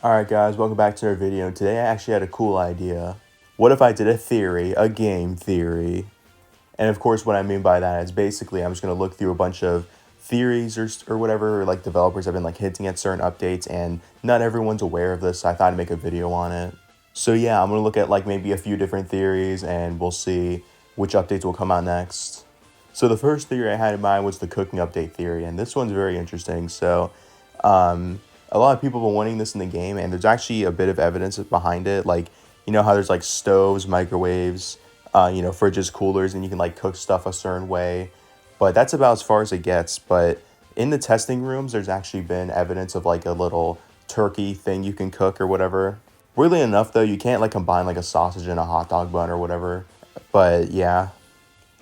Alright guys, welcome back to our video. Today I actually had a cool idea. What if I did a theory, a game theory? And of course what I mean by that is basically I'm just going to look through a bunch of theories or whatever, like developers have been like hinting at certain updates and not everyone's aware of this, so I thought I'd make a video on it. So yeah, I'm going to look at like maybe a few different theories and we'll see which updates will come out next. So the first theory I had in mind was the cooking update theory, and this one's very interesting. Um, a lot of people have been wanting this in the game, and there's actually a bit of evidence behind it. Like, you know how there's like stoves, microwaves, fridges, coolers, and you can like cook stuff a certain way. But that's about as far as it gets. But in the testing rooms, there's actually been evidence of like a little turkey thing you can cook or whatever. Weirdly enough, though, you can't like combine like a sausage and a hot dog bun or whatever. But yeah,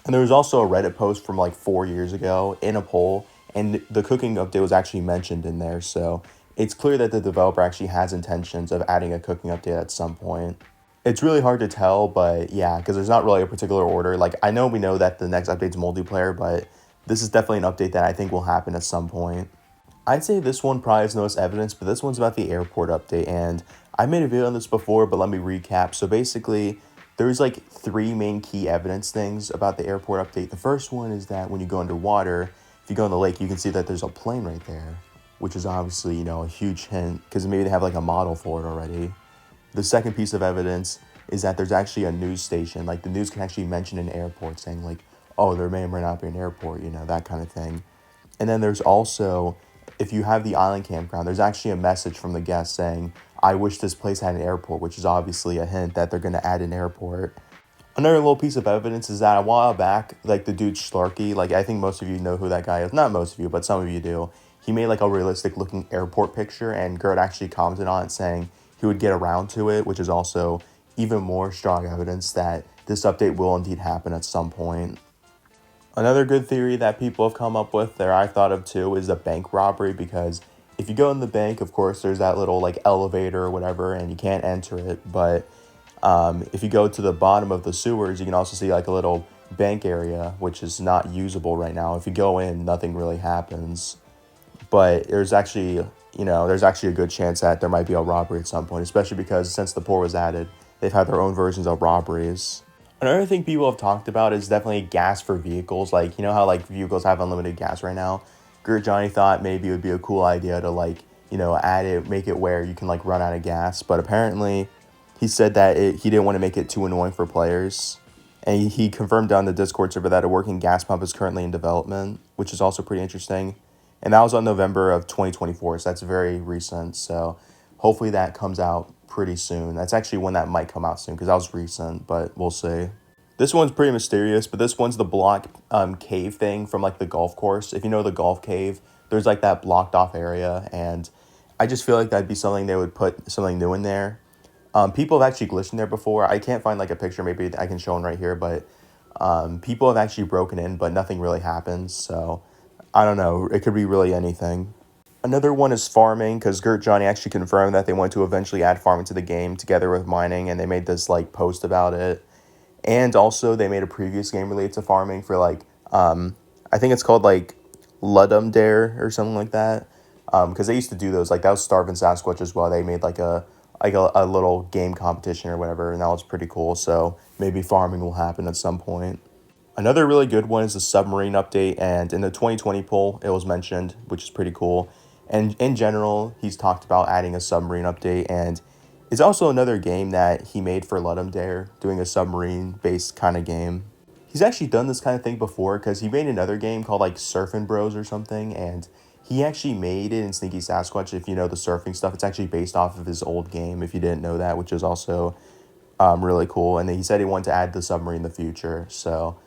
and there was also a Reddit post from like 4 years ago in a poll, and the cooking update was actually mentioned in there. So it's clear that the developer actually has intentions of adding a cooking update at some point. It's really hard to tell, but yeah, because there's not really a particular order. Like, I know we know that the next update's multiplayer, but this is definitely an update that I think will happen at some point. I'd say this one probably has the most evidence, but this one's about the airport update, and I made a video on this before, but let me recap. So basically, there's like three main key evidence things about the airport update. The first one is that when you go underwater, if you go in the lake, you can see that there's a plane right there, which is obviously, a huge hint, because maybe they have like a model for it already. The second piece of evidence is that there's actually a news station. Like, the news can actually mention an airport, saying like, oh, there may or may not be an airport, that kind of thing. And then there's also, if you have the island campground, there's actually a message from the guest saying, I wish this place had an airport, which is obviously a hint that they're going to add an airport. Another little piece of evidence is that a while back, like the dude Slarky, like I think most of you know who that guy is. Not most of you, but some of you do. He made like a realistic looking airport picture, and Gert actually commented on it saying he would get around to it, which is also even more strong evidence that this update will indeed happen at some point. Another good theory that people have come up with, that I thought of too, is a bank robbery, because if you go in the bank, of course, there's that little like elevator or whatever, and you can't enter it. But if you go to the bottom of the sewers, you can also see like a little bank area, which is not usable right now. If you go in, nothing really happens. But there's actually a good chance that there might be a robbery at some point, especially because since the port was added, they've had their own versions of robberies. Another thing people have talked about is definitely gas for vehicles. Like, you know how like vehicles have unlimited gas right now? Gert Johnny thought maybe it would be a cool idea to like, add it, make it where you can like run out of gas. But apparently he said that he didn't want to make it too annoying for players. And he confirmed on the Discord server that a working gas pump is currently in development, which is also pretty interesting. And that was on November of 2024, so that's very recent. So hopefully that comes out pretty soon. That's actually when that might come out soon, because that was recent, but we'll see. This one's pretty mysterious, but this one's the block cave thing from like the golf course. If you know the golf cave, there's like that blocked off area, and I just feel like that'd be something they would put something new in there. People have actually glitched in there before. I can't find like a picture. Maybe I can show one right here, but people have actually broken in, but nothing really happens. So I don't know. It could be really anything. Another one is farming, because Gert Johnny actually confirmed that they want to eventually add farming to the game together with mining, and they made this like post about it. And also they made a previous game related to farming for like I think it's called like Ludum Dare or something like that. Because they used to do those, like that was Starving Sasquatch as well. They made like a little game competition or whatever, and that was pretty cool. So maybe farming will happen at some point. Another really good one is the Submarine update, and in the 2020 poll, it was mentioned, which is pretty cool. And in general, he's talked about adding a Submarine update, and it's also another game that he made for Ludum Dare, doing a submarine-based kind of game. He's actually done this kind of thing before, because he made another game called like Surfing Bros or something, and he actually made it in Sneaky Sasquatch. If you know the surfing stuff, it's actually based off of his old game, if you didn't know that, which is also really cool. And then he said he wanted to add the submarine in the future, so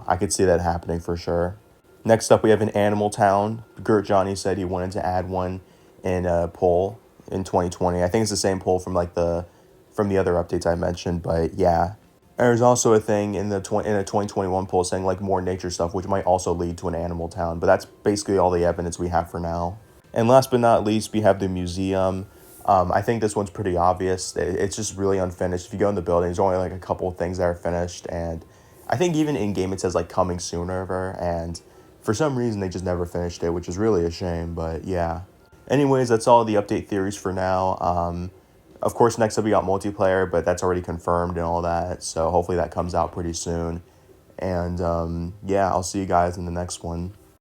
I could see that happening for sure. Next up, we have an Animal Town. Gert Johnny said he wanted to add one in a poll in 2020. I think it's the same poll from from the other updates I mentioned, but yeah. There's also a thing in a 2021 poll saying like more nature stuff, which might also lead to an Animal Town. But that's basically all the evidence we have for now. And last but not least, we have the museum. I think this one's pretty obvious. It's just really unfinished. If you go in the building, there's only like a couple of things that are finished, and I think even in game it says like coming soon or whatever, and for some reason they just never finished it, which is really a shame. But yeah, Anyways, that's all the update theories for now. Of course, next up we got multiplayer, but that's already confirmed and all that. So hopefully that comes out pretty soon. And yeah, I'll see you guys in the next one.